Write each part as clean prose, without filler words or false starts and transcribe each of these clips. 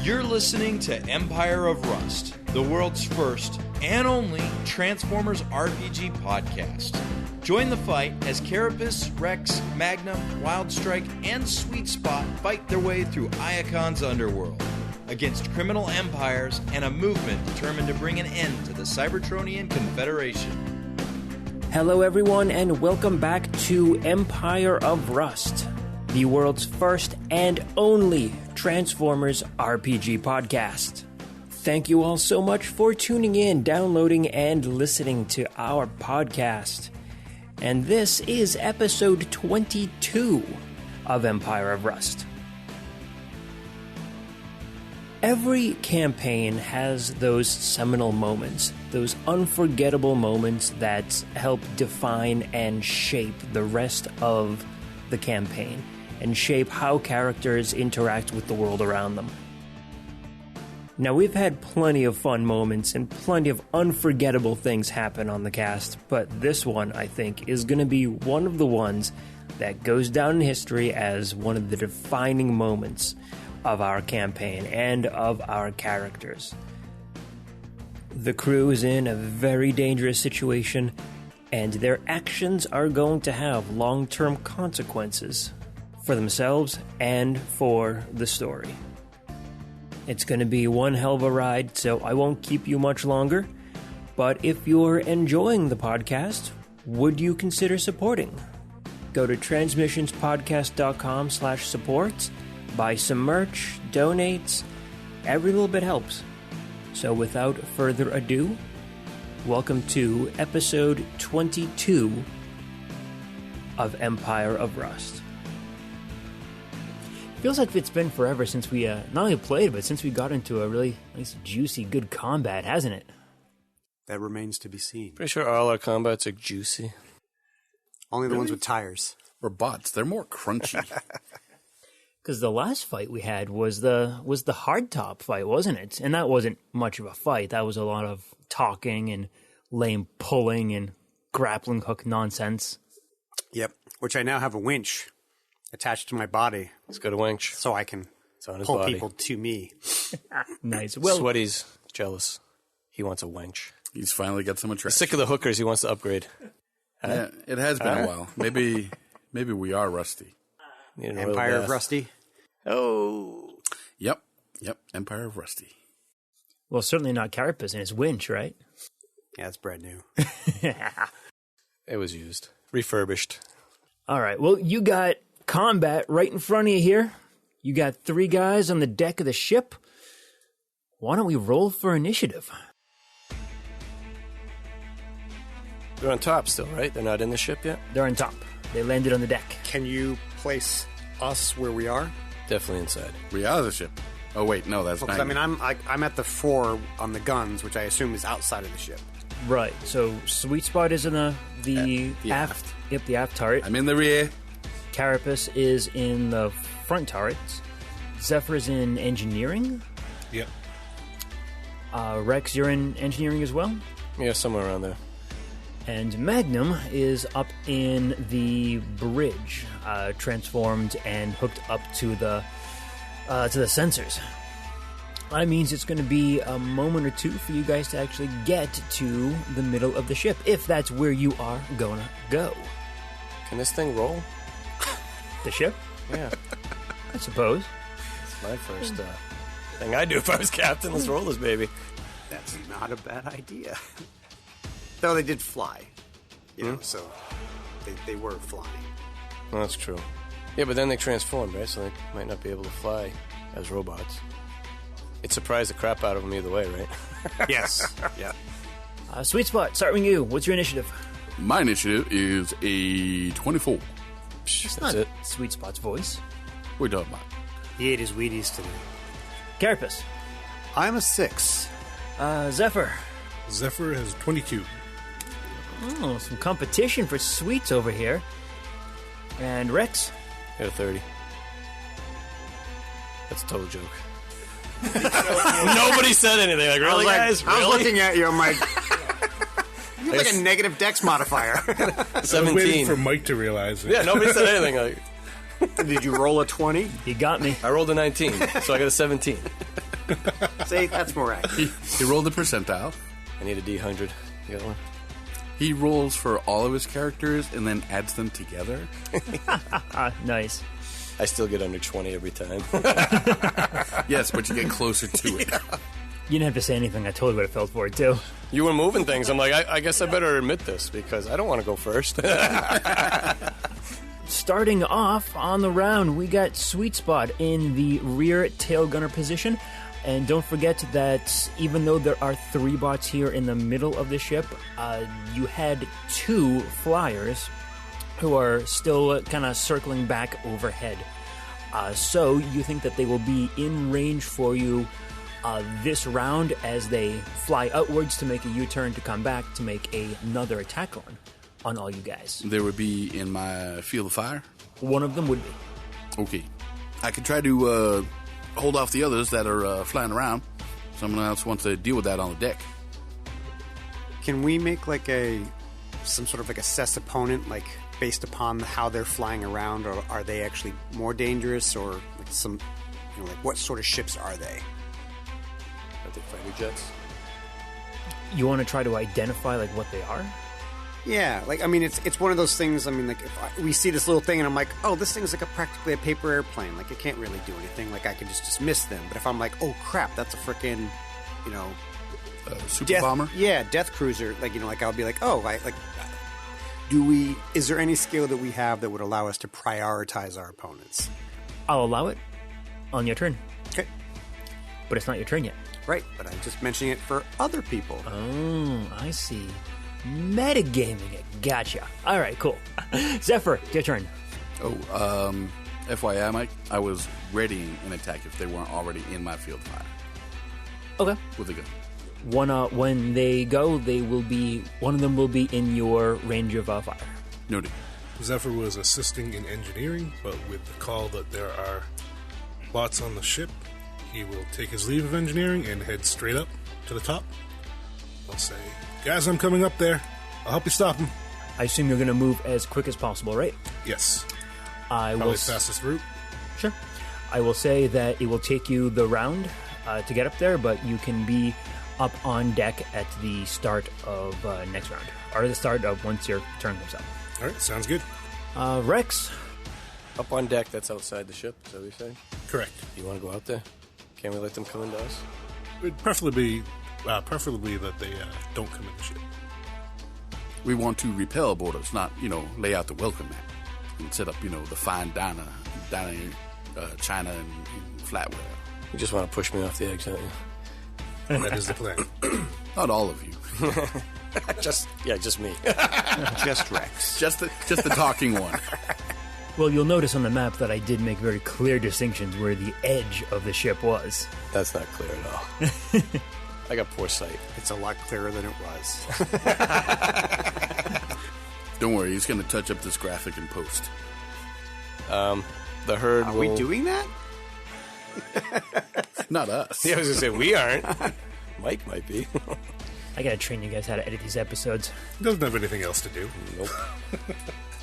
You're listening to Empire of Rust, the world's first and only Transformers RPG podcast. Join the fight as Carapace, Rex, Magnum, Wildstrike, and Sweet Spot fight their way through Iacon's underworld against criminal empires and a movement determined to bring an end to the Cybertronian Confederation. Hello everyone, and welcome back to Empire of Rust, the world's first and only Transformers RPG podcast. Thank you all so much for tuning in, downloading, and listening to our podcast. And this is episode 22 of Empire of Rust. Every campaign has those seminal moments, those unforgettable moments that help define and shape the rest of the campaign and shape how characters interact with the world around them. Now, we've had plenty of fun moments and plenty of unforgettable things happen on the cast, but this one, I think, is going to be one of the ones that goes down in history as one of the defining moments of our campaign and of our characters. The crew is in a very dangerous situation, and their actions are going to have long-term consequences for themselves and for the story. It's going to be one hell of a ride, so I won't keep you much longer. But if you're enjoying the podcast, would you consider supporting? Go to transmissionspodcast.com/support, buy some merch, donate. Every little bit helps. So without further ado, welcome to episode 22 of Empire of Rust. Feels like it's been forever since we not only played, but since we got into a really nice, juicy, good combat, hasn't it? That remains to be seen. Pretty sure all our combats are juicy. Only the ones with tires. Or bots. They're more crunchy. Because the last fight we had was the hardtop fight, wasn't it? And that wasn't much of a fight. That was a lot of talking and lame pulling and grappling hook nonsense. Yep. Which I now have a winch attached to my body. He's got a winch. So I can pull people to me. Nice. Well, Sweaty's jealous. He wants a wench. He's finally got some attraction. Sick of the hookers. He wants to upgrade. Yeah, it has been a while. Maybe we are rusty. Empire of Rusty. Oh. Yep. Empire of Rusty. Well, certainly not Carapace and his winch, right? Yeah, it's brand new. It was used. Refurbished. All right. Well, you got combat right in front of you here. You got 3 guys on the deck of the ship. Why don't we roll for initiative? They're on top still, right? They're not in the ship yet? They're on top. They landed on the deck. Can you place us where we are? Definitely inside. We are the ship. Oh, wait, no, that's Because, Magnum. I'm at the fore on the guns, which I assume is outside of the ship. Right. So Sweet Spot is in the aft. Yep, the aft turret. I'm in the rear. Carapace is in the front turrets. Zephyr is in engineering. Yep. Rex, you're in engineering as well? Yeah, somewhere around there. And Magnum is up in the bridge, transformed and hooked up to the sensors. That means it's going to be a moment or two for you guys to actually get to the middle of the ship, if that's where you are going to go. Can this thing roll? The ship? Yeah. I suppose. It's my first thing I'd do if I was captain. Let's roll this baby. That's not a bad idea. Though they did fly. You know, so they were flying. Well, that's true. Yeah, but then they transformed, right? So they might not be able to fly as robots. It surprised the crap out of them either way, right? Yes. Yeah. Sweet Spot, start with you. What's your initiative? My initiative is a 24. It's That's not it. Sweet Spot's voice. We're talking about. He ate his Wheaties today. Carapace. I'm a 6. Zephyr. Zephyr has 22. Oh, some competition for sweets over here. And Rex. Got a 30. That's a total joke. Nobody said anything. Like, really, guys? I was Really? looking at you, I'm like... You have like a negative dex modifier. I was 17. waiting for Mike to realize it. Yeah, nobody said anything. Like, Did you roll a 20? You got me. I rolled a 19, so I got a 17. See, that's more accurate. He rolled a percentile. I need a D100. You got one? He rolls for all of his characters and then adds them together. Nice. I still get under 20 every time. Yes, but you get closer to it. You didn't have to say anything. I totally would have felt for it, too. You were moving things. I'm like, I guess I better admit this because I don't want to go first. Starting off on the round, we got Sweet Spot in the rear tail gunner position. And don't forget that even though there are 3 bots here in the middle of the ship, you had 2 flyers who are still kind of circling back overhead. So you think that they will be in range for you this round as they fly outwards to make a U-turn to come back to make another attack run on all you guys. They would be in my field of fire? One of them would be. Okay. I could try to hold off the others that are flying around. Someone else wants to deal with that on the deck. Can we make like some sort of like assess opponent, like based upon how they're flying around, or are they actually more dangerous, or like some, like what sort of ships are they? Are they fighter jets? You want to try to identify like what they are? Yeah, like I mean, it's one of those things. I mean, like if we see this little thing and I'm like, oh, this thing's like practically a paper airplane. Like it can't really do anything. Like I can just dismiss them. But if I'm like, oh crap, that's a freaking, Super bomber? Yeah, death cruiser. Like like I'll be like, oh, is there any skill that we have that would allow us to prioritize our opponents? I'll allow it on your turn. Okay. But it's not your turn yet. Right, but I'm just mentioning it for other people. Oh, I see. Metagaming it. Gotcha. All right, cool. Zephyr, your turn. FYI, Mike, I was readying an attack if they weren't already in my field of fire. Okay. With a gun. When they go, one of them will be in your range of fire. Noted. Zephyr was assisting in engineering, but with the call that there are bots on the ship, he will take his leave of engineering and head straight up to the top. I'll say, guys, I'm coming up there. I'll help you stop him. I assume you're going to move as quick as possible, right? Yes. Probably fastest route. Sure. I will say that it will take you the round to get up there, but you can be up on deck at the start of next round, or the start of once your turn comes up. All right, sounds good. Rex? Up on deck, that's outside the ship, is that what you're saying? Correct. You want to go out there? Can't we let them come into us? It would preferably that they don't come in the ship. We want to repel borders, not, lay out the welcome mat and set up, the fine dining China and flatware. You just want to push me off the edge, don't you? That is the plan. Not all of you. just me. Just Rex. Just the talking one. Well, you'll notice on the map that I did make very clear distinctions where the edge of the ship was. That's not clear at all. I got poor sight. It's a lot clearer than it was. Don't worry, he's going to touch up this graphic in post. The herd Are will... we doing that? Not us. Yeah, I was going to say, we aren't. Mike might be. I gotta train you guys how to edit these episodes. Doesn't have anything else to do. Nope.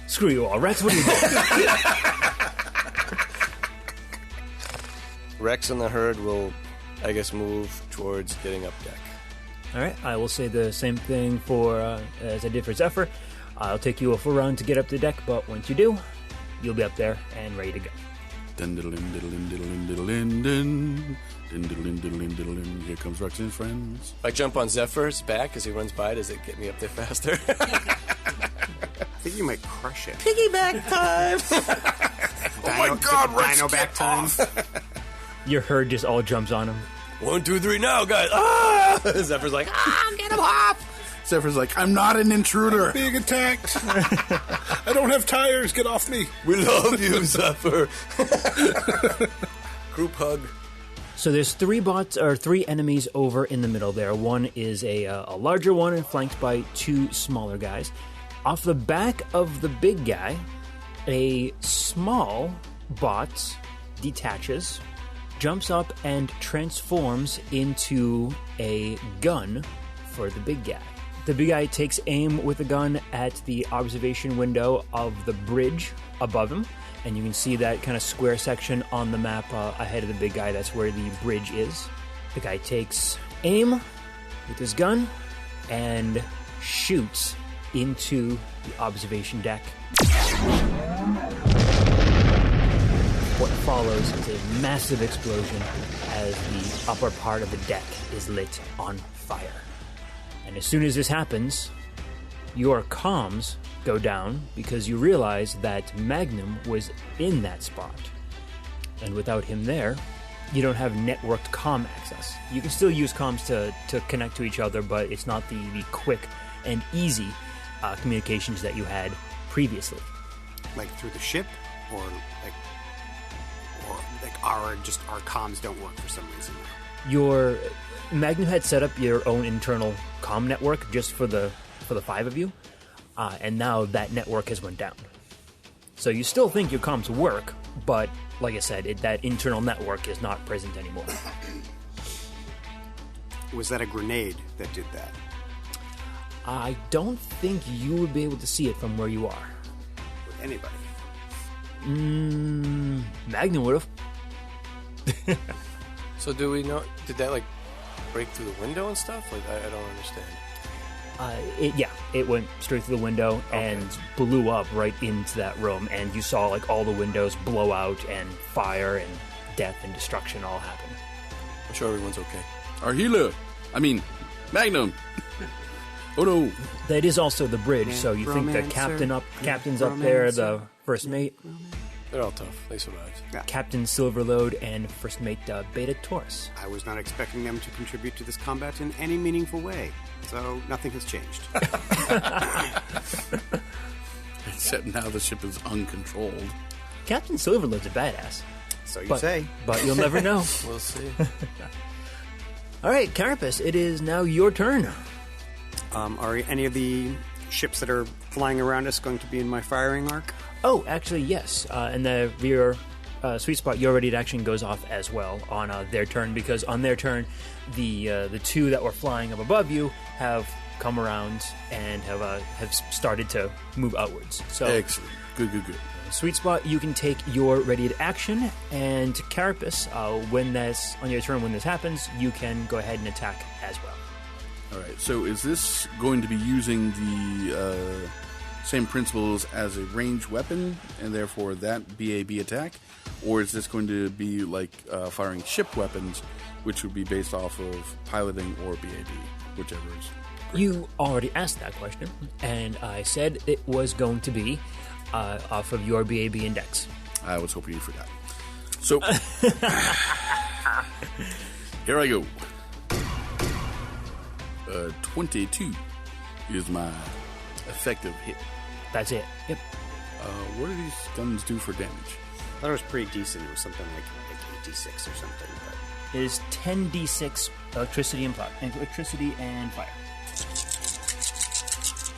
Screw you all. Rex, what are you doing? Rex and the herd will, I guess, move towards getting up deck. All right, I will say the same thing as I did for Zephyr. I'll take you a full round to get up the deck, but once you do, you'll be up there and ready to go. Dun diddle in diddle in diddle in diddle in dun. Dun diddle in diddle in diddle in. Here comes Rex and his friends. If I jump on Zephyr's back as he runs by, does it get me up there faster? I think you might crush it. Piggyback time! Oh my God, Rex, Dino back get time. off. Your herd just all jumps on him. 1, 2, 3, now, guys! Ah! Zephyr's like, get him off! Zephyr's like, I'm not an intruder. Being attacked. I don't have tires. Get off me. We love you, Zephyr. Group hug. So there's 3 enemies over in the middle there. One is a larger one and flanked by 2 smaller guys. Off the back of the big guy, a small bot detaches, jumps up, and transforms into a gun for the big guy. The big guy takes aim with a gun at the observation window of the bridge above him, and you can see that kind of square section on the map ahead of the big guy. That's where the bridge is. The guy takes aim with his gun and shoots into the observation deck. What follows is a massive explosion as the upper part of the deck is lit on fire. And as soon as this happens, your comms go down because you realize that Magnum was in that spot. And without him there, you don't have networked comm access. You can still use comms to connect to each other, but it's not the quick and easy communications that you had previously. Like through the ship, or our comms don't work for some reason. Your Magnum had set up your own internal comm network just for the 5 of you, and now that network has went down. So you still think your comms work, but like I said, that internal network is not present anymore. Was that a grenade that did that? I don't think you would be able to see it from where you are. With anybody? Magnum would have. So do we know? Did that like break through the window and stuff? Like I don't understand. It went straight through the window and blew up right into that room, and you saw like all the windows blow out and fire and death and destruction all happen. I'm sure everyone's okay. Our healer. I mean, Magnum. Oh no. That is also the bridge, so you think the captain's up there, the first mate. They're all tough. They survived. Yeah. Captain Silverlode and first mate Beta Taurus. I was not expecting them to contribute to this combat in any meaningful way, so nothing has changed. Except now the ship is uncontrolled. Captain Silverlode's a badass. So you say. But you'll never know. We'll see. All right, Carapace, it is now your turn. Are any of the ships that are flying around us going to be in my firing arc? Oh, actually, yes. And your sweet spot, your ready to action goes off as well on their turn, because on their turn, the 2 that were flying up above you have come around and have started to move outwards. So, excellent. Good. Sweet spot, you can take your ready to action, and Carapace, when that's on your turn, when this happens, you can go ahead and attack as well. All right. So is this going to be using the same principles as a ranged weapon, and therefore that BAB attack? Or is this going to be like firing ship weapons, which would be based off of piloting or BAB, whichever is great? You already asked that question, and I said it was going to be off of your BAB index. I was hoping you forgot. So, here I go. 22 is my effective hit. That's it. Yep. What do these guns do for damage? I thought it was pretty decent. It was something like 8d6 or something. But It is 10d6 electricity and fire.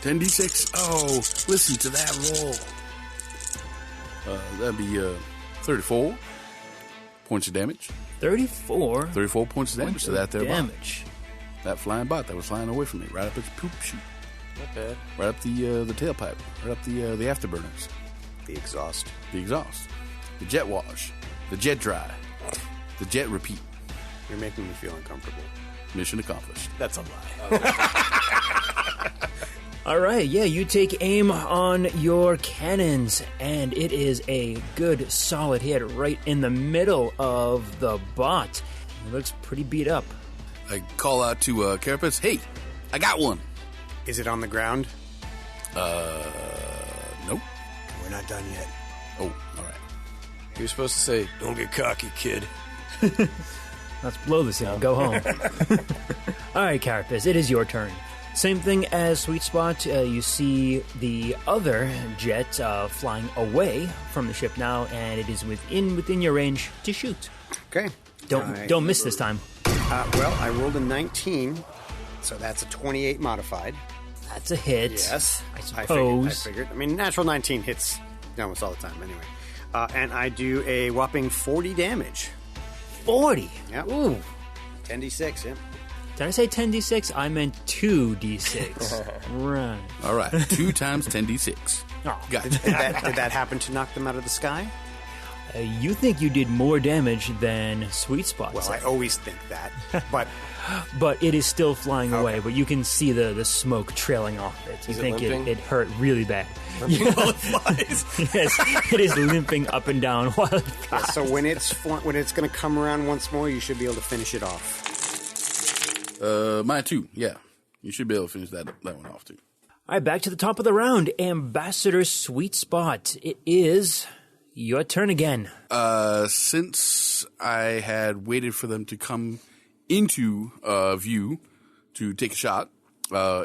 10d6. Oh, listen to that roll. That'd be 34 points of damage. 34 points of damage to that there damage. bot. That flying bot that was flying away from me, right up its poop chute. Not bad. Right up the tailpipe. Right up the afterburners. the exhaust. The exhaust. The jet wash. The jet dry. The jet repeat. You're making me feel uncomfortable. Mission accomplished. That's a lie. All right, yeah, you take aim on your cannons, and it is a good, solid hit right in the middle of the bot. It looks pretty beat up. I call out to Carapace, hey, I got one. Is it on the ground? Nope. We're not done yet. Oh, all right. You're supposed to say, don't get cocky, kid. Let's blow this in and go home. All right, Carapace, it is your turn. Same thing as Sweet Spot. You see the other jet flying away from the ship now, and it is within your range to shoot. Okay. Don't miss this time. Well, I rolled a 19, so that's a 28 modified. That's a hit. Yes. I suppose. I figured. I mean, natural 19 hits almost all the time anyway. And I do a whopping 40 damage. 40. Yep. Ooh. 10d6, yeah. Did I say 10d6? I meant 2d6. Right. All right. 2 times 10d6. Oh. Got it. Did that happen to knock them out of the sky? You think you did more damage than Sweet Spot. Well, I always think that, but but it is still flying away. But you can see the smoke trailing off it. You Is it think limping? it hurt really bad. While it flies. Yes, it is limping up and down while it flies. so when it's going to come around once more, you should be able to finish it off. Mine too. Yeah, you should be able to finish that one off too. All right, back to the top of the round. Ambassador Sweet Spot. It is your turn again. Since I had waited for them to come into view to take a shot,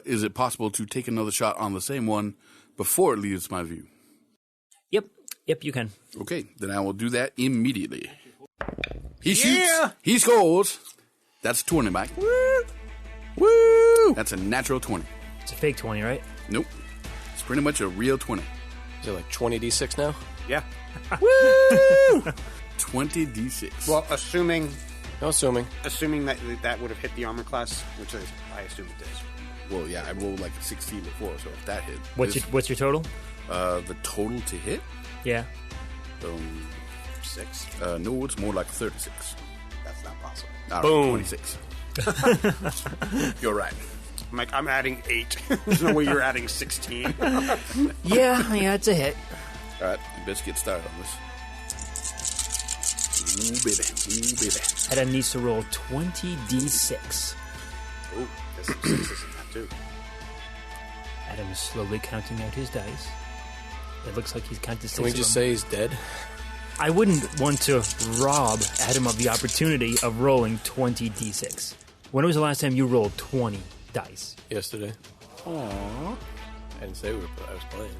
is it possible to take another shot on the same one before it leaves my view? Yep, you can. Okay, then I will do that immediately. He shoots. He scores. That's 20, Mike. Woo! That's a natural 20. It's a fake 20, right? Nope. It's pretty much a real 20. Is it like 20d6 now? Yeah. Woo! 20d6. Well, assuming No, assuming. that would have hit the armor class, which I assume it does. Well, yeah, I rolled like a 16 before, so if that hit. What's your total? The total to hit? Yeah. 6. No, it's more like 36. That's not possible. All right, Boom. 26. You're right. I'm adding 8. There's no way you're adding 16. Yeah, it's a hit. All right, let's get started on this. Ooh, baby. Ooh, baby. Adam needs to roll 20d6. Ooh, there's some 6s in that, too. Adam is slowly counting out his dice. It looks like he's counted 6 Can we of just them. say he's dead? I wouldn't want to rob Adam of the opportunity of rolling 20d6. When was the last time you rolled 20 dice? Yesterday. Aww. I didn't say I was playing.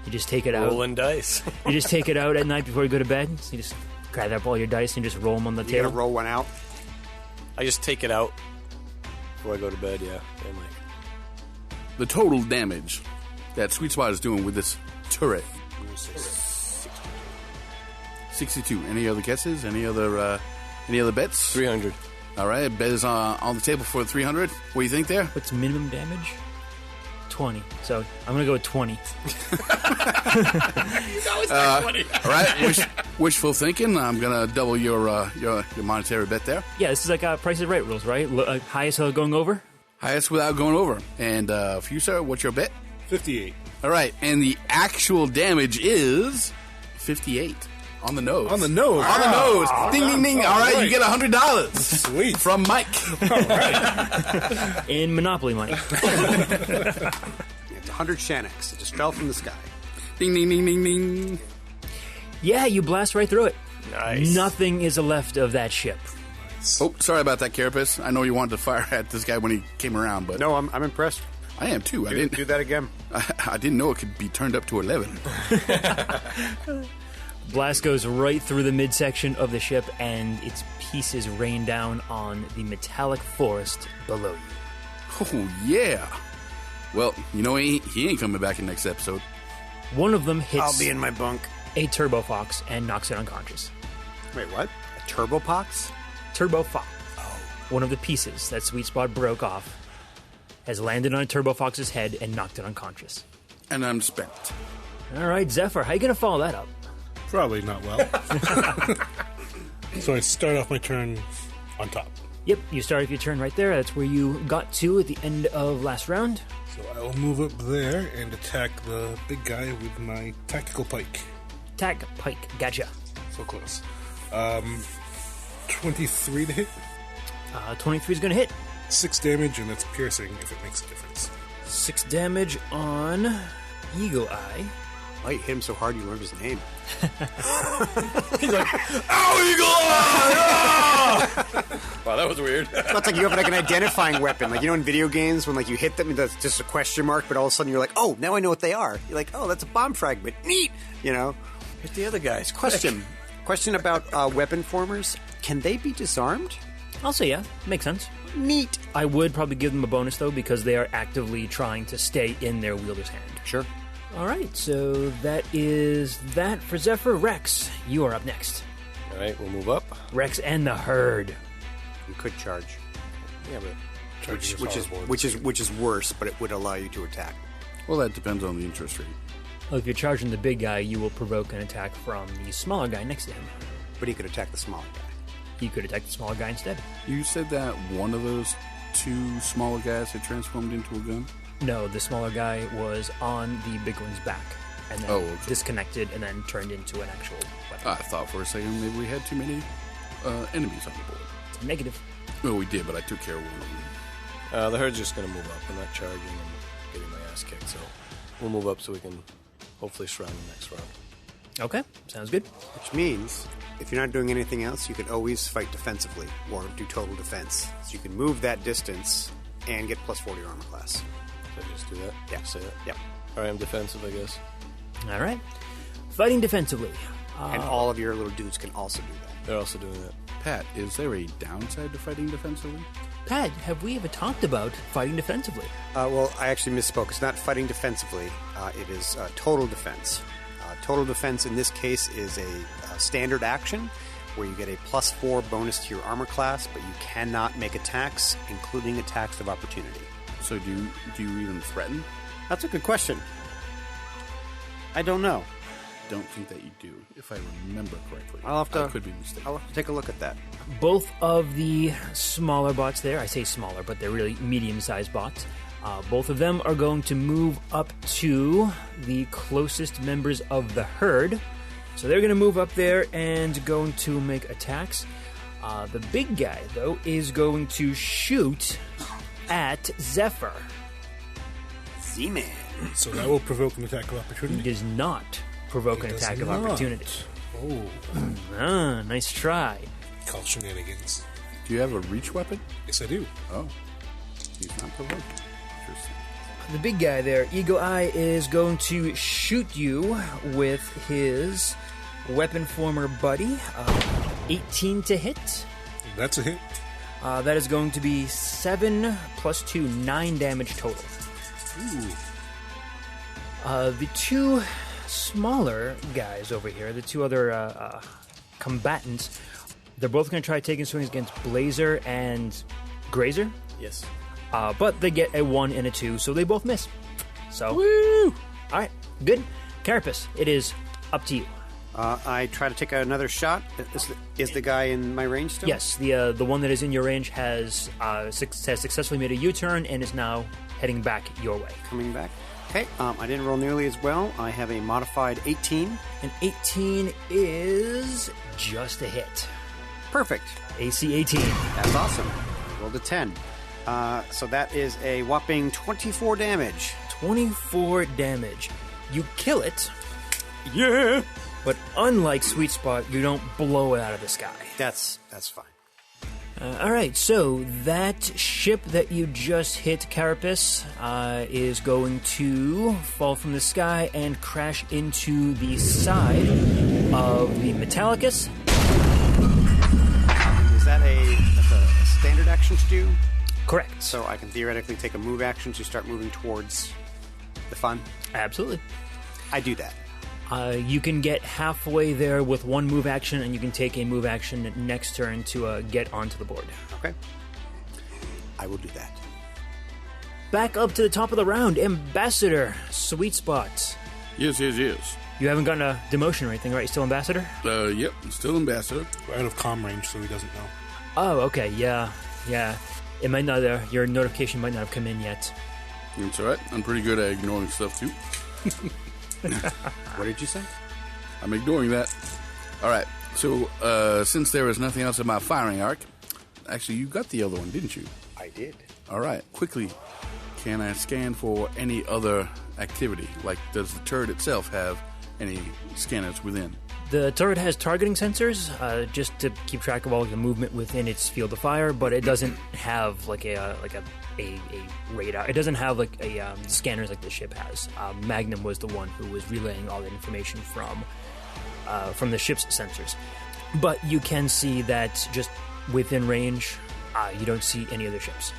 You just take it out. Rolling dice. You just take it out at night before you go to bed. So you just grab up all your dice and just roll them on the You table. gonna roll one out? I just take it out before I go to bed, yeah. And like, The total damage that Sweet Spot is doing with this turret. 62. Any other guesses? Any other bets? 300. All right, bet is on the table for 300. What do you think there? What's minimum damage? 20. So I'm going to go with 20. All right, wishful thanking. I'm gonna double your monetary bet there. Yeah, this is like Price is Right rules, right? Highest going over? Highest without going over. And for you, sir, what's your bet? 58. All right, and the actual damage is 58 on the nose. On the nose. On the nose. Ding, ding, ding. All right, you get $100. Sweet. From Mike. In Monopoly money. It's 100 Shanix. It just fell from the sky. Ding, ding, ding, ding, ding. Yeah, you blast right through it. Nice. Nothing is left of that ship. Oh, sorry about that, Carapace. I know you wanted to fire at this guy when he came around, but No, I'm impressed. I am too. I Do didn't. that again. I didn't know it could be turned up to 11. Blast goes right through the midsection of the ship, and its pieces rain down on the metallic forest below you. Oh yeah. Well, you know he ain't coming back in next episode. One of them hits I'll be in my bunk. a Turbo Fox and knocks it unconscious. Wait, what? A Turbo Pox? Turbo Fox. One of the pieces that Sweet Spot broke off has landed on Turbo Fox's head and knocked it unconscious. And I'm spent. All right, Zephyr, how you going to follow that up? Probably not well. So I start off my turn on top. Yep, you start your turn right there. That's where you got to at the end of last round. So I will move up there and attack the big guy with my tactical pike. Attack, pike, gotcha. So close. 23 to hit. 23 is going to hit. 6 damage, and that's piercing if it makes a difference. 6 damage on Eagle Eye. Why you hit him so hard you learned his name? wow, that was weird. That's like you have like an identifying weapon. Like, you know, in video games when like you hit them, that's just a question mark, but all of a sudden you're like, oh, now I know what they are. You're like, oh, that's a bomb fragment. Neat. You know? Hit the other guys. Question about weapon formers. Can they be disarmed? I'll say yeah, makes sense. Neat. I would probably give them a bonus, though, because they are actively trying to stay in their wielder's hand. Sure. All right, so that is that for Zephyr. Rex, you are up next. All right, we'll move up. Rex and the herd. You could charge. Yeah, but Which is worse, but it would allow you to attack. Well, that depends on the interest rate. Well, if you're charging the big guy, you will provoke an attack from the smaller guy next to him. But he could attack the smaller guy. He could attack the smaller guy instead. You said that one of those two smaller guys had transformed into a gun? No, the smaller guy was on the big one's back, and then disconnected, and then turned into an actual weapon. I thought for a second maybe we had too many enemies on the board. It's a negative. No, we did, but I took care of one of them. The herd's just going to move up. I'm not charging and getting my ass kicked, so we'll move up so we can hopefully surround the next round. Okay, sounds good. Which means, if you're not doing anything else, you could always fight defensively or do total defense. So you can move that distance and get plus 40 armor class. Should I just do that? Yeah. Say that? Yep. All right, I'm defensive, I guess. All right. Fighting defensively. And all of your little dudes can also do that. They're also doing that. Pat, is there a downside to fighting defensively? Pat, have we ever talked about fighting defensively? Well, I actually misspoke. It's not fighting defensively. It is total defense. Total defense in this case is a standard action where you get a plus 4 bonus to your armor class, but you cannot make attacks, including attacks of opportunity. So do you even threaten? That's a good question. I don't know. Don't think that you do, if I remember correctly. I could be mistaken. I'll have to take a look at that. Both of the smaller bots there, I say smaller, but they're really medium-sized bots, both of them are going to move up to the closest members of the herd. So they're going to move up there and going to make attacks. The big guy, though, is going to shoot at Zephyr. Z-Man. So that will provoke an attack of He opportunity. does not provoke an He does attack of not. opportunity. Oh, Nice try. call shenanigans. Do you have a reach weapon? Yes, I do. Oh. He's not provoking. Interesting. The big guy there, Eagle Eye, is going to shoot you with his weapon former buddy. 18 to hit. That's a hit. That is going to be 7 plus 2, 9 damage total. Ooh. The two smaller guys over here, the two other combatants, they're both going to try taking swings against Blazer and Grazer. Yes. But they get a 1 and a 2, so they both miss. So, woo! All right, good. Carapace, it is up to you. I try to take another shot. Is the guy in my range still? Yes, the one that is in your range has successfully made a U-turn and is now heading back your way. Coming back. Okay, I didn't roll nearly as well. I have a modified 18. And 18 is just a hit. Perfect. AC 18. That's awesome. I rolled a 10. So that is a whopping 24 damage. 24 damage. You kill it, Yeah! but unlike Sweet Spot, you don't blow it out of the sky. That's fine. All right, so that ship that you just hit, Carapace, is going to fall from the sky and crash into the side of the Metallicus. Is that a standard action to do? Correct. So I can theoretically take a move action to start moving towards the fun? Absolutely. I do that. You can get halfway there with one move action, and you can take a move action next turn to get onto the board. Okay. I will do that. Back up to the top of the round, Ambassador, Sweet Spot. Yes. You haven't gotten a demotion or anything, right? You're still Ambassador? Yep, still ambassador. We're out of comm range, so he doesn't know. Oh, okay, yeah. It might not. Your notification might not have come in yet. It's alright. I'm pretty good at ignoring stuff, too. What did you say? I'm ignoring that. Alright, so since there is nothing else in my firing arc, actually, you got the other one, didn't you? I did. Alright, quickly, can I scan for any other activity? Like, does the turret itself have any scanners within? The turret has targeting sensors, just to keep track of all the movement within its field of fire, but it doesn't have like a radar. It doesn't have like a scanners like the ship has. Magnum was the one who was relaying all the information from the ship's sensors. But you can see that just within range, you don't see any other ships.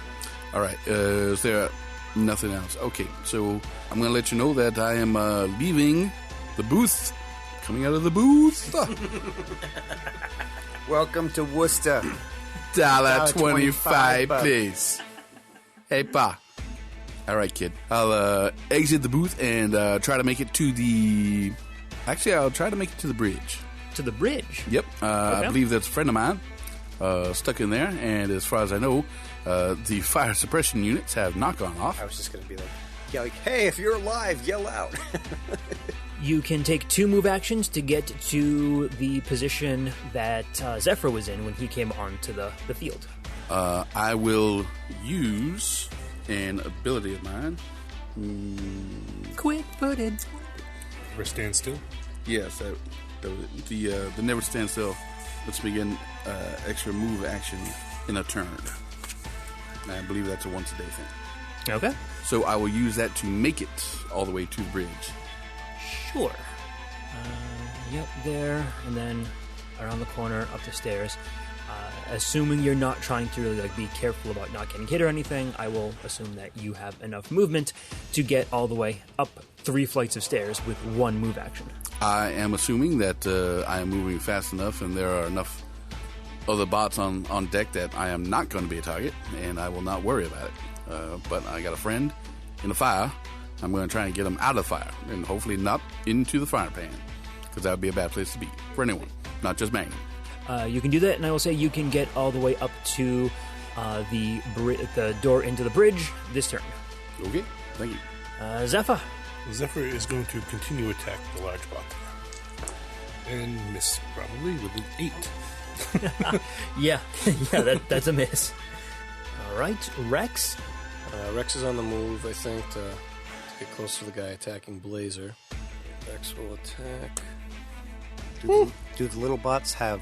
All right, is there nothing else? Okay, so I'm going to let you know that I am leaving the booth, coming out of the booth. Welcome to Worcester. $25, $25, please. Hey, pa. All right, kid. I'll exit the booth and try to make it to the... Actually, I'll try to make it to the bridge. To the bridge? Yep. I believe that's a friend of mine stuck in there. And as far as I know, the fire suppression units have knock-on off. I was just going to be like, hey, if you're alive, yell out. You can take 2 move actions to get to the position that Zephyr was in when he came onto the field. I will use an ability of mine. Quick-footed. Never stand still. Yes, that was it. The never stand still. Let's begin extra move action in a turn. And I believe that's a once a day thing. Okay. So I will use that to make it all the way to the bridge. Sure. Yep, there, and then around the corner, up the stairs. Assuming you're not trying to really be careful about not getting hit or anything, I will assume that you have enough movement to get all the way up 3 flights of stairs with 1 move action. I am assuming that I am moving fast enough and there are enough other bots on deck that I am not going to be a target, and I will not worry about it. But I got a friend in the fire. I'm going to try and get him out of the fire and hopefully not into the fire pan, because that would be a bad place to be for anyone, not just Magnum. You can do that, and I will say you can get all the way up to the door into the bridge this turn. Okay, thank you. Zephyr. Zephyr is going to continue attack the large bot. And miss probably with an 8. Yeah, that's a miss. All right, Rex. Rex is on the move, I think, to get close to the guy attacking Blazer. Rex will attack. Do the little bots have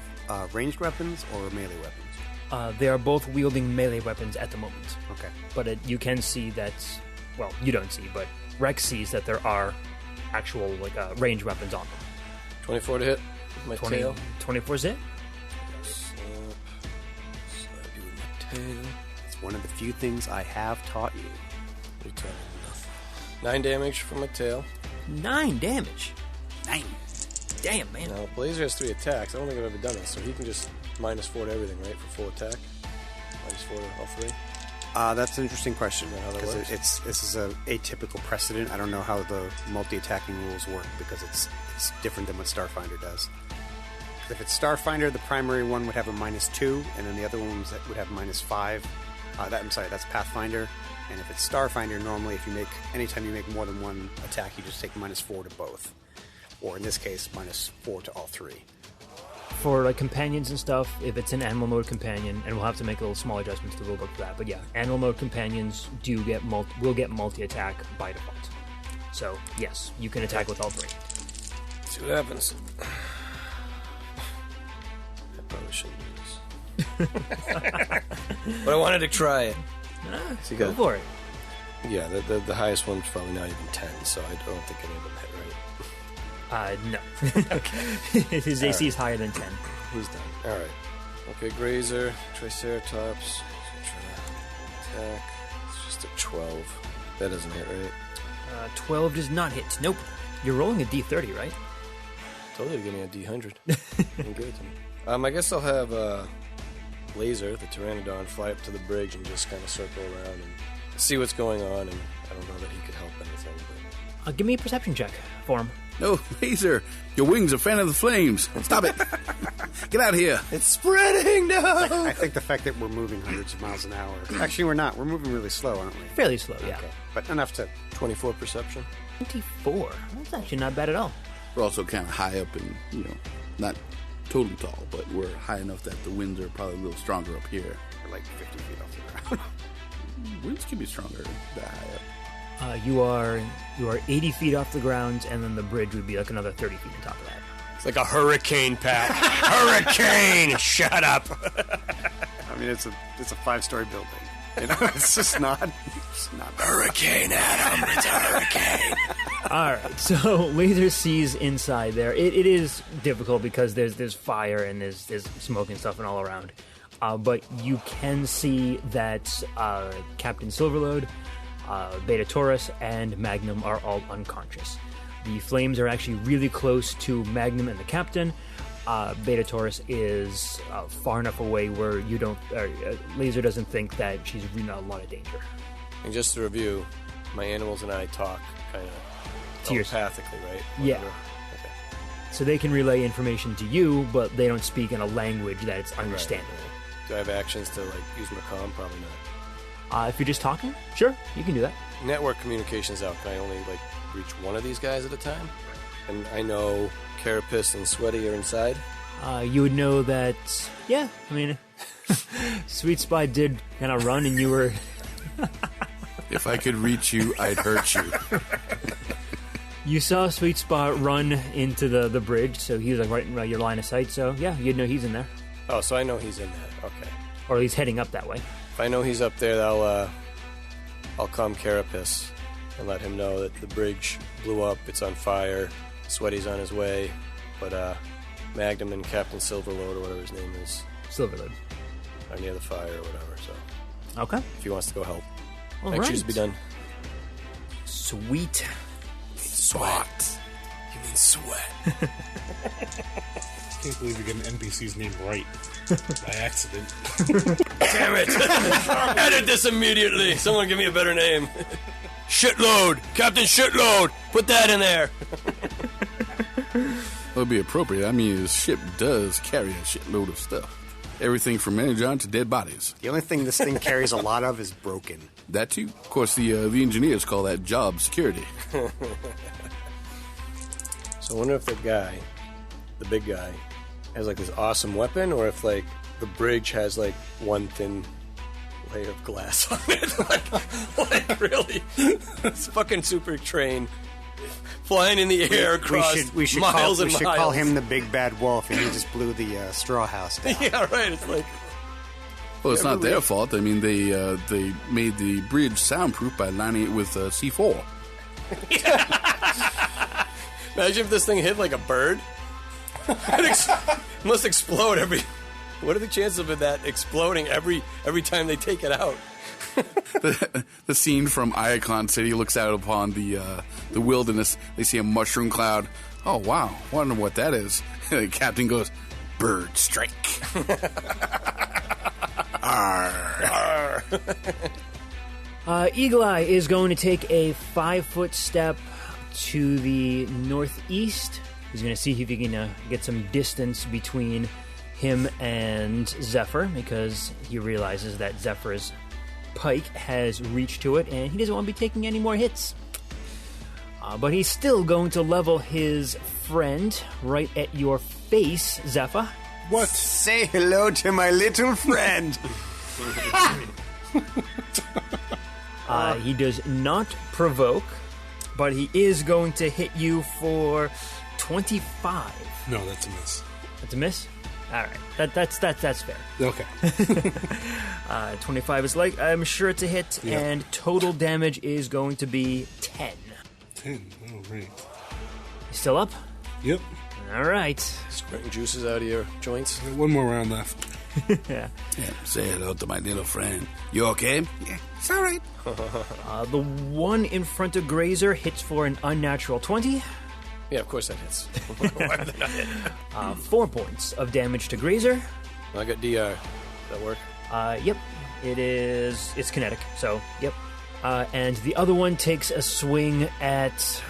ranged weapons or melee weapons? They are both wielding melee weapons at the moment. Okay. But you can see that, well, you don't see, but Rex sees that there are actual range weapons on them. 24 to hit with my tail. 24's hit. Slap you with my tail. It's one of the few things I have taught you. You tell me nothing. 9 damage from my tail. 9 damage. 9. Damn, man. Now, Blazer has 3 attacks. I don't think I've ever done this, so he can just -4 to everything, right, for full attack? -4 to all 3? That's an interesting question, How that because works? this is a atypical precedent. I don't know how the multi-attacking rules work, because it's different than what Starfinder does. 'Cause if it's Starfinder, the primary one would have a -2, and then the other ones would have -5. That's Pathfinder. And if it's Starfinder, normally anytime you make more than one attack, you just take -4 to both. Or in this case, -4 to all 3. For companions and stuff, if it's an animal mode companion, and we'll have to make a little small adjustments to the rulebook for that. But yeah, animal mode companions will get multi-attack by default. So yes, you can attack with all 3. See what happens. I probably shouldn't do this. But I wanted to try it. So Go for it. Yeah, the highest one's probably not even 10, so I don't think any of them hit right. No. His AC is higher than 10. He's done. Alright. Okay, Grazer, Triceratops. Try to attack. It's just a 12. That doesn't hit right. 12 does not hit. Nope. You're rolling a D30, right? Told you to give me a D100. I'm good. I guess I'll have Laser, the Pteranodon, fly up to the bridge and just kind of circle around and see what's going on. And I don't know that he could help anything. But Give me a perception check for him. No, Laser, your wings are fan of the flames. Stop it. Get out of here. it's spreading now. I think the fact that we're moving hundreds of miles an hour... Actually, we're not. We're moving really slow, aren't we? Fairly slow, yeah. Okay. But enough to... 24 perception. 24. That's actually not bad at all. We're also kind of high up and, not totally tall, but we're high enough that the winds are probably a little stronger up here. We're like 50 feet off the ground. Winds can be stronger that high up. You are 80 feet off the ground, and then the bridge would be like another 30 feet on top of that. It's like a hurricane, Pat. Hurricane! Shut up. I mean, it's a 5-story building. It's just not Hurricane, Adam. It's a hurricane. All right, so Laser sees inside there. It is difficult because there's fire and there's smoke and stuff and all around. But you can see that Captain Silverlode, Beta Taurus, and Magnum are all unconscious. The flames are actually really close to Magnum and the Captain. Beta Taurus is far enough away where Laser doesn't think that she's in a lot of danger. And just to review, my animals and I talk kind of telepathically, right? Yeah. Okay. So they can relay information to you, but they don't speak in a language that's understandable. Right. Do I have actions to use Macom? Probably not. If you're just talking, sure, you can do that. Network communications out. Can I only reach one of these guys at a time? And I know Carapace and Sweaty are inside. You would know that. Yeah, I mean, Sweet Spot did kind of run, and you were. If I could reach you, I'd hurt you. You saw Sweet Spot run into the bridge, so he was right in your line of sight. So yeah, you'd know he's in there, Oh, so I know he's in that. Okay. or he's heading up that way. If I know he's up there, I'll calm Carapace and let him know that the bridge blew up. It's on fire. Sweaty's on his way, but Magnum and Captain Silverlord, or whatever his name is, Silverlord. are near the fire or whatever. So Okay. if he wants to go help, All actions right. be done. Sweet. Sweat. You mean sweat? I can't believe you're getting NPC's name right by accident. Damn it! Edit this immediately. Someone give me a better name. Shitload, Captain Shitload. Put that in there. Well, it'd be appropriate. I mean, his ship does carry a shitload of stuff. Everything from energon to dead bodies. The only thing this thing carries a lot of is broken. That too. Of course, the engineers call that job security. So I wonder if that guy, the big guy, has this awesome weapon, or if the bridge has one thin layer of glass on it. Really, this fucking super train flying in the air across we should miles call, and we should miles. call him the Big Bad Wolf, and he just blew the straw house down. Yeah, right. It's Well, it's not their fault. I mean, they made the bridge soundproof by lining it with C4. imagine if this thing hit like a bird. It must explode every. What are the chances of that exploding every time they take it out? The scene from Iacon City looks out upon the wilderness. They see a mushroom cloud. Oh, wow. Wonder what that is. The captain goes, bird strike. Arr. Eagle Eye is going to take a 5-foot step to the northeast. He's going to see if he can get some distance between him and Zephyr, because he realizes that Zephyr's pike has reached to it, and he doesn't want to be taking any more hits. But he's still going to level his friend right at your face, Zephyr. What? Say hello to my little friend. He does not provoke, but he is going to hit you for 25. No, that's a miss. That's a miss? All right. That's fair. Okay. 25 is I'm sure it's a hit, Yeah. and total damage is going to be 10. 10. Oh, right. You still up? Yep. All right. Squirting juices out of your joints. One more round left. Yeah, say hello to my little friend. You okay? Yeah, it's all right. The one in front of Grazer hits for an unnatural 20. Yeah, of course that hits. Why would they not hit? 4 points of damage to Grazer. I got DR. Does that work? Yep. It's kinetic, so yep. And the other one takes a swing at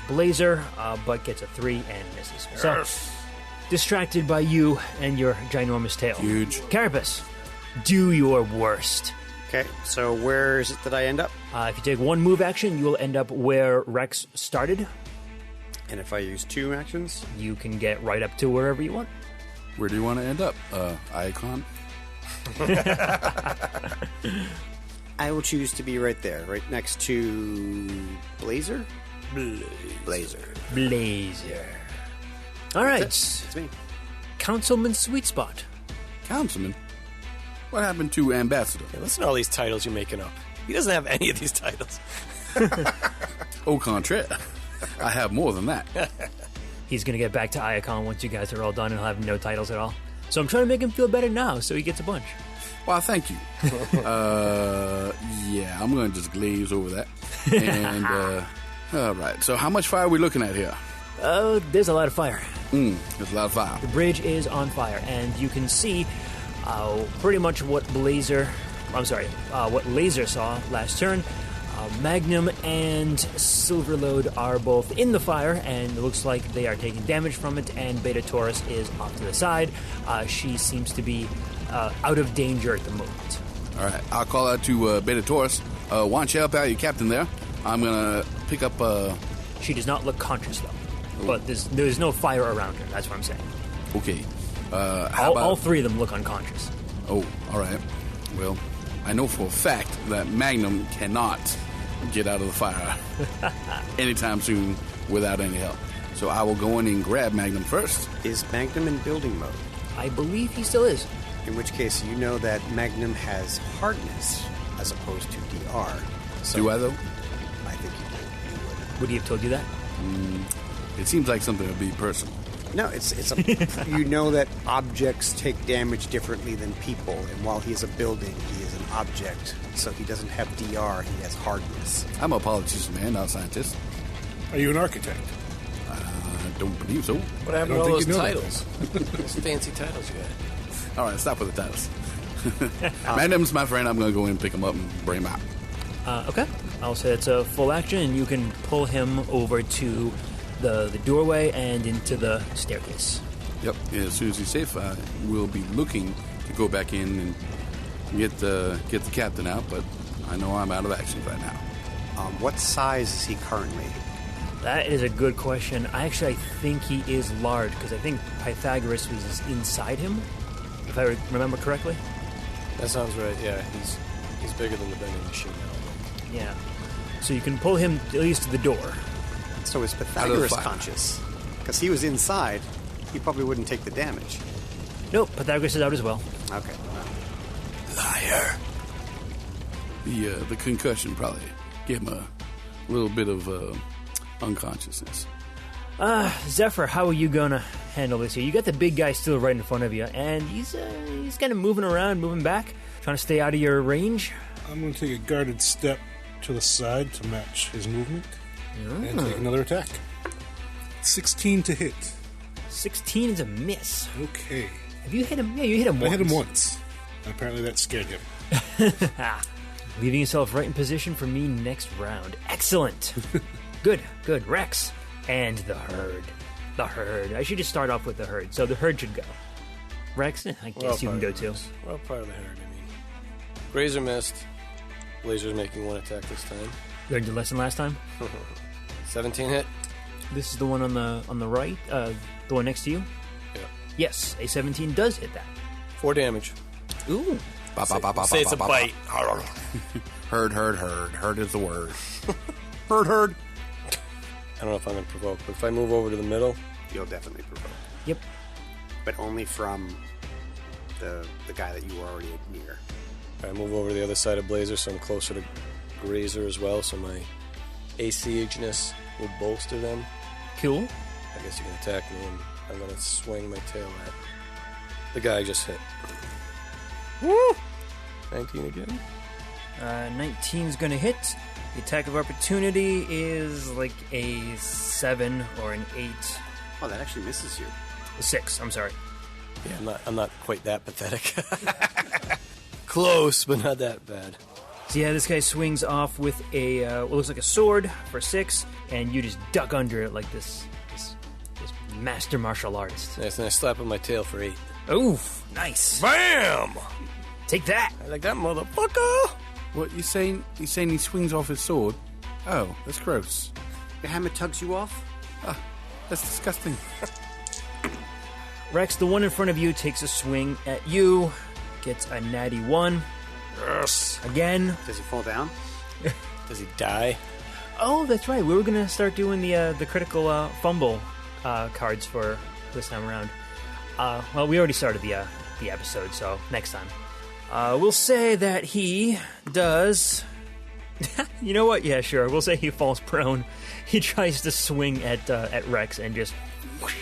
Blazer, but gets a 3 and misses. So, distracted by you and your ginormous tail. Huge. Carapace, do your worst. Okay, so where is it that I end up? If you take one move action, you will end up where Rex started. And if I use 2 actions? You can get right up to wherever you want. Where do you want to end up? Icon? I will choose to be right there, right next to Blazer? Blazer. Blazer. All right. It's me. Councilman Sweet Spot. Councilman? What happened to Ambassador? Hey, listen to all these titles you're making up. He doesn't have any of these titles. Au contraire. I have more than that. He's going to get back to Iacon once you guys are all done and he'll have no titles at all. So I'm trying to make him feel better now so he gets a bunch. Well, thank you. Yeah, I'm going to just glaze over that. And, all right. So how much fire are we looking at here? There's a lot of fire. There's a lot of fire. The bridge is on fire, and you can see pretty much what Laser saw last turn. Magnum and Silverlode are both in the fire, and it looks like they are taking damage from it, and Beta Taurus is off to the side. She seems to be out of danger at the moment. All right, I'll call out to Beta Taurus. Why don't you help out your captain there? I'm going to pick up... She does not look conscious, though. But there's no fire around her, that's what I'm saying. Okay. All three of them look unconscious. Oh, all right. Well, I know for a fact that Magnum cannot get out of the fire anytime soon without any help. So I will go in and grab Magnum first. Is Magnum in building mode? I believe he still is. In which case, you know that Magnum has hardness as opposed to DR. So Do I, though? I think you would. Would he have told you that? It seems like something would be personal. No, it's a, you know that objects take damage differently than people, and while he is a building, he is an object, so he doesn't have DR, he has hardness. I'm a politician, man, not a scientist. Are you an architect? I don't believe so. What happened to all those titles? Those fancy titles you had. All right, stop with the titles. Magnum's my friend. I'm going to go in and pick him up and bring him out. Okay. I'll say it's a full action, and you can pull him over to the doorway and into the staircase. Yep. Yeah, as soon as he's safe, we'll be looking to go back in and get the captain out, but I know I'm out of action right now. What size is he currently? That is a good question. I think he is large, because I think Pythagoras was inside him, if I remember correctly. That sounds right, yeah. He's bigger than the vending machine now. Yeah. So you can pull him at least to the door. So is Pythagoras conscious? Because he was inside, he probably wouldn't take the damage. Nope, Pythagoras is out as well. Okay. Liar. The concussion probably gave him a little bit of unconsciousness. Zephyr, how are you gonna handle this here? You got the big guy still right in front of you, and he's kind of moving around, moving back, trying to stay out of your range. I'm going to take a guarded step to the side to match his movement and take another attack. 16 to hit. 16 is a miss. Okay. Have you hit him? Yeah, you hit him I once. hit him once. Apparently that scared him. Leaving yourself right in position for me next round. Excellent. Good. Rex. And the herd. I should just start off with the herd. So the herd should go. Rex, I guess you can go too. Well, part of the herd, Grazer missed. Blazer's making one attack this time. You learned your lesson last time? 17 hit. This is the one on the right? The one next to you? Yeah. Yes, a 17 does hit that. 4 damage. Ooh. Say it's a bite. Herd. Herd is the word. Herd. I don't know if I'm going to provoke, but if I move over to the middle... You'll definitely provoke. Yep. But only from the guy that you were already near. I move over to the other side of Blazer, so I'm closer to Grazer as well, so my AC-ness will bolster them. Cool. I guess you can attack me, and I'm going to swing my tail at the guy I just hit. Woo! 19 again. 19's going to hit. The attack of opportunity is like a 7 or an 8. Oh, that actually misses you. A 6, I'm sorry. Yeah, I'm not quite that pathetic. Close, but not that bad. So yeah, this guy swings off with a what looks like a sword for 6, and you just duck under it like this master martial artist. Nice, and I slap on my tail for 8. Oof, nice. Bam! Take that. I like that motherfucker. What, you saying he swings off his sword? Oh, that's gross. Your hammer tugs you off? That's disgusting. Rex, the one in front of you, takes a swing at you, gets a natty 1. Yes. Again. Does he fall down? Does he die? Oh, that's right. We were going to start doing the critical fumble cards for this time around. Well, we already started the episode, so next time. We'll say that he does... You know what? Yeah, sure. We'll say he falls prone. He tries to swing at Rex and just... Whoosh.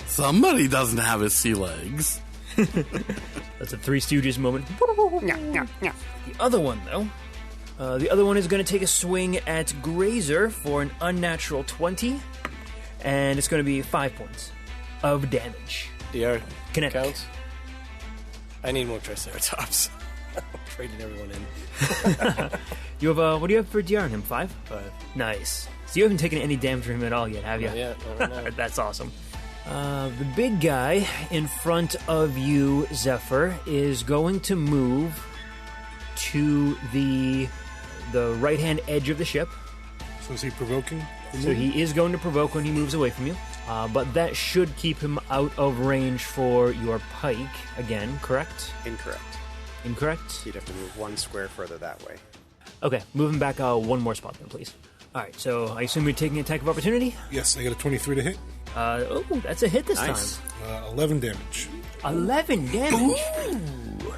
Somebody doesn't have his sea legs. That's a Three Stooges moment. The other one, though. The other one is going to take a swing at Grazer for an unnatural 20. And it's going to be 5 points of damage. DR Kinetic. counts? I need more Triceratops. Trading everyone in. You have what do you have for DR on him? 5? 5. Nice. So you haven't taken any damage from him at all yet, have you? Yeah, not right now. That's awesome. The big guy in front of you, Zephyr, is going to move to the right-hand edge of the ship. So is he provoking? So he is going to provoke when he moves away from you. But that should keep him out of range for your pike again, correct? Incorrect. Incorrect? You'd have to move 1 square further that way. Okay, move him back 1 more spot then, please. All right, so I assume you're taking an attack of opportunity? Yes, I got a 23 to hit. That's a hit this Nice. time. 11 damage. 11 damage.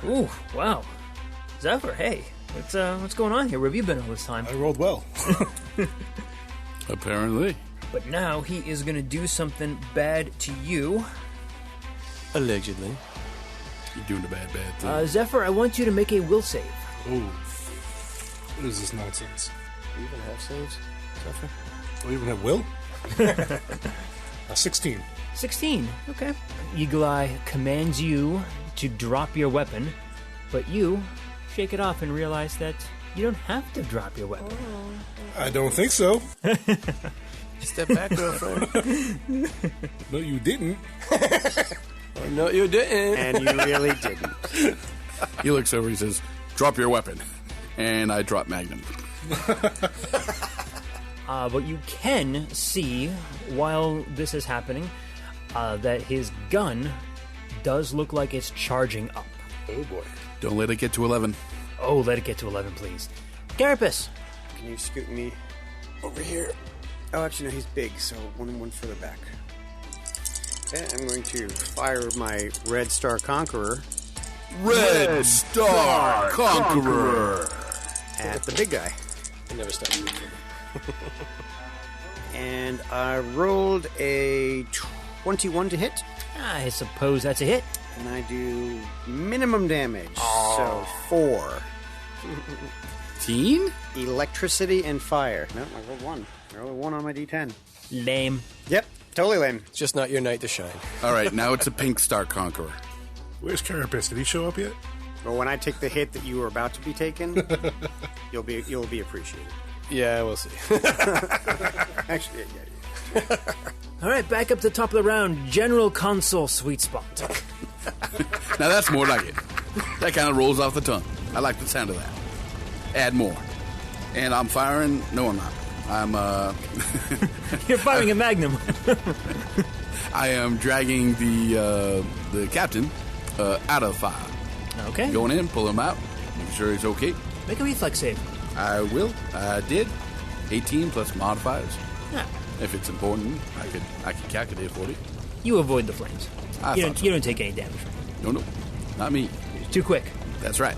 Ooh, wow. Zephyr, hey, what's going on here? Where have you been all this time? I rolled well. Apparently. But now he is going to do something bad to you. Allegedly. You're doing a bad thing. Zephyr, I want you to make a will save. Oh. What is this nonsense? Do you even have saves, Zephyr? Do I even have will? 16. 16, okay. Eagle Eye commands you to drop your weapon, but you shake it off and realize that you don't have to drop your weapon. I don't think so. Step back, girlfriend. No, you didn't. No, you didn't. And you really didn't. He looks over, he says, drop your weapon. And I drop Magnum. But you can see, while this is happening, that his gun does look like it's charging up. Oh, boy. Don't let it get to 11. Oh, let it get to 11, please. Carapace! Can you scoot me over here? Oh, actually, no, he's big, so one further back. Okay, I'm going to fire my Red Star Conqueror Red Star Conqueror! at the big guy. I never stopped doing it. And I rolled a 21 to hit, I suppose that's a hit. and I do minimum damage, so 4. Teen? Electricity and fire. No, I rolled 1. I rolled 1 on my D10. Lame. Yep, totally lame. It's just not your night to shine. All right, now it's a Pink Star Conqueror. Where's Carapace? Did he show up yet? But when I take the hit that you were about to be taken, you'll be appreciated. Yeah, we'll see. Actually, yeah. All right, back up to the top of the round. General Consul Sweet Spot. Now that's more like it. That kind of rolls off the tongue. I like the sound of that. Add more. And I'm firing. No, I'm not. I'm You're firing a Magnum. I am dragging the captain out of fire. Okay. Going in, pull him out, making sure he's okay. Make a reflex save. I will. I did. 18 plus modifiers. Yeah. If it's important, I could calculate for you. You avoid the flames. I You thought don't, so. you don't take any damage from it. No, not me. It's too quick. That's right.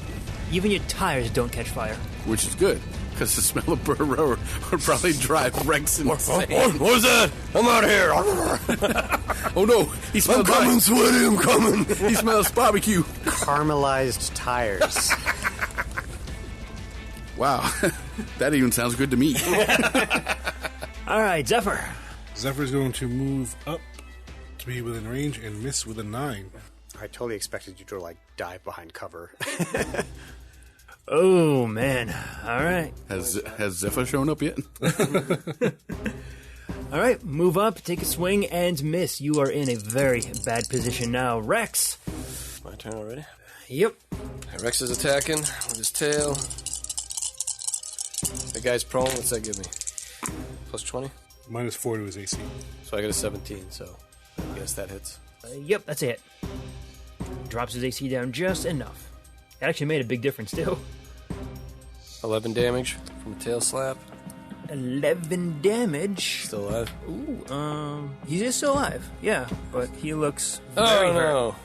Even your tires don't catch fire. Which is good, because the smell of burrow would probably drive Rex insane. What was that? I'm out here. Oh no, he smells sweaty, I'm coming. He smells barbecue. Caramelized tires. Wow, that even sounds good to me. All right, Zephyr. Zephyr's going to move up to be within range and miss with a 9. I totally expected you to, dive behind cover. Oh, man. All right. Has Zephyr shown up yet? All right, move up, take a swing, and miss. You are in a very bad position now. Rex. My turn already? Yep. Rex is attacking with his tail. The guy's prone. What's that give me? Plus 20? Minus 4 to his AC. So I got a 17, so I guess that hits. Yep, that's it. Drops his AC down just enough. It actually made a big difference, too. 11 damage from a tail slap. 11 damage. Still alive. Ooh, he is still alive. Yeah, but he looks very Oh, hurt. no.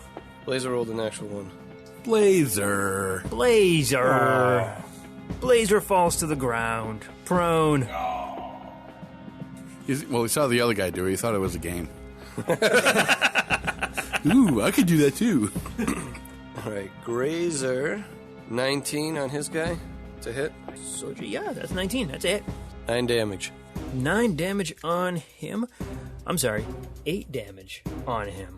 Blazer rolled an actual 1. Blazer. Blazer. Blazer falls to the ground. Prone. He saw the other guy do it. He thought it was a game. Ooh, I could do that too. All right, Grazer. 19 on his guy. To hit. Soldier, yeah, that's 19. That's it. 9 damage. 9 damage on him. I'm sorry, 8 damage on him.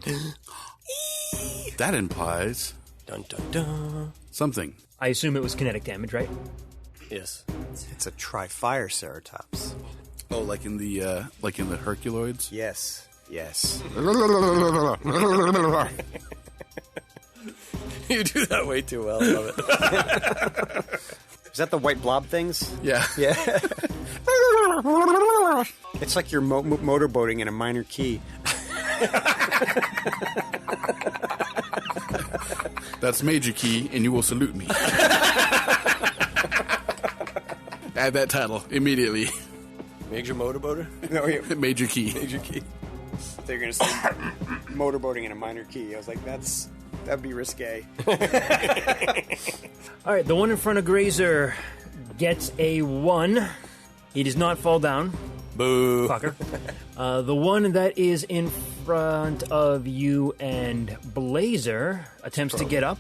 That implies Dun, dun, dun. Something. I assume it was kinetic damage, right? Yes. It's a tri-fire Ceratops. Oh, like in the Herculoids? Yes. Yes. You do that way too well. I love it. Is that the white blob things? Yeah. Yeah. It's like you're motorboating in a minor key. That's major key, and you will salute me. Add that title immediately. Major motorboater? No, Major key. Major key. they're going to say motorboating in a minor key. I was like, that'd be risque. All right, the one in front of Grazer gets a 1. He does not fall down. Boo. Fucker. The one that is in front of you and Blazer attempts to get up.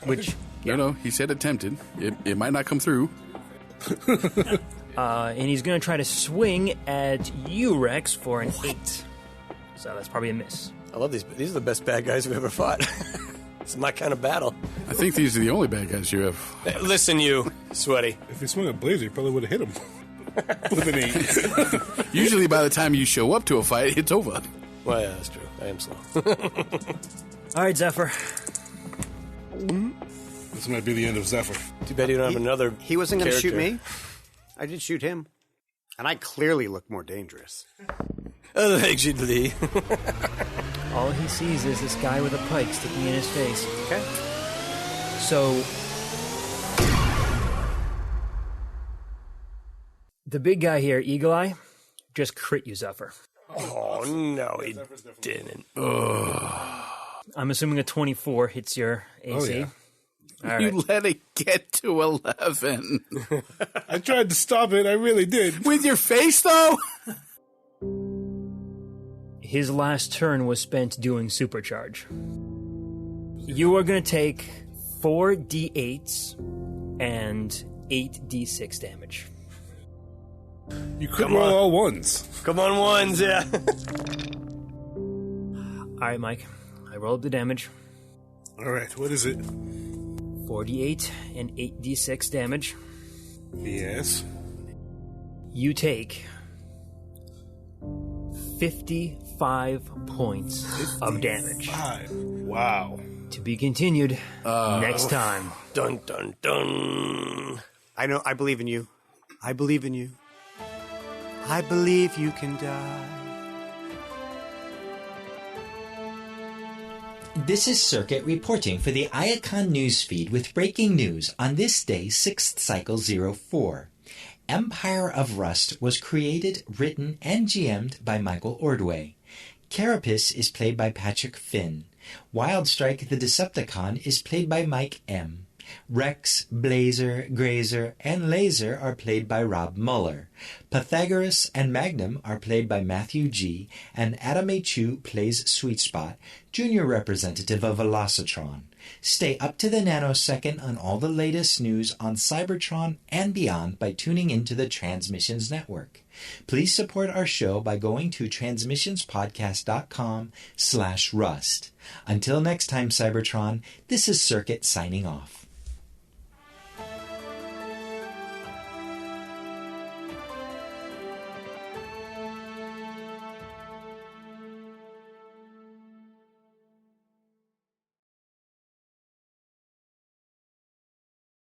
Which, No, he said attempted. It might not come through. and he's going to try to swing at you, Rex, for an 8. So that's probably a miss. I love these. These are the best bad guys we've ever fought. It's my kind of battle. I think these are the only bad guys you have. Hey, listen, you, Sweaty. If he swung a Blazer, he probably would have hit him with an 8. Usually by the time you show up to a fight, it's over. Well, yeah, that's true. I am slow. All right, Zephyr. This might be the end of Zephyr. Too bad you don't have another He wasn't going to shoot character. me. I did shoot him. And I clearly look more dangerous. Allegedly. All he sees is this guy with a pike sticking in his face. Okay. So, the big guy here, Eagle Eye, just crit you, Zephyr. Oh, no, he didn't. I'm assuming a 24 hits your AC. Oh, yeah. All right. You let it get to 11. I tried to stop it. I really did. With your face, though? His last turn was spent doing Supercharge. You are going to take 4 D8s and 8 D6 damage. You could Come roll on. all ones. Come on, ones, yeah. All right, Mike. I rolled the damage. All right, what is it? 4d8 and 8d6 damage. Yes. You take 55 points of damage. 5. Wow. To be continued next time. Dun, dun, dun. I know. I believe in you. I believe in you. I believe you can die. This is Circuit reporting for the Iacon newsfeed with breaking news on this day, 6th Cycle 04. Empire of Rust was created, written, and GM'd by Michael Ordway. Carapace is played by Patrick Finn. Wildstrike the Decepticon is played by Mike M. Rex, Blazer, Grazer, and Laser are played by Rob Muller. Pythagoras and Magnum are played by Matthew G., and Adam A. Chu plays Sweet Spot, junior representative of Velocitron. Stay up to the nanosecond on all the latest news on Cybertron and beyond by tuning into the Transmissions Network. Please support our show by going to transmissionspodcast.com/rust. Until next time, Cybertron, this is Circuit signing off.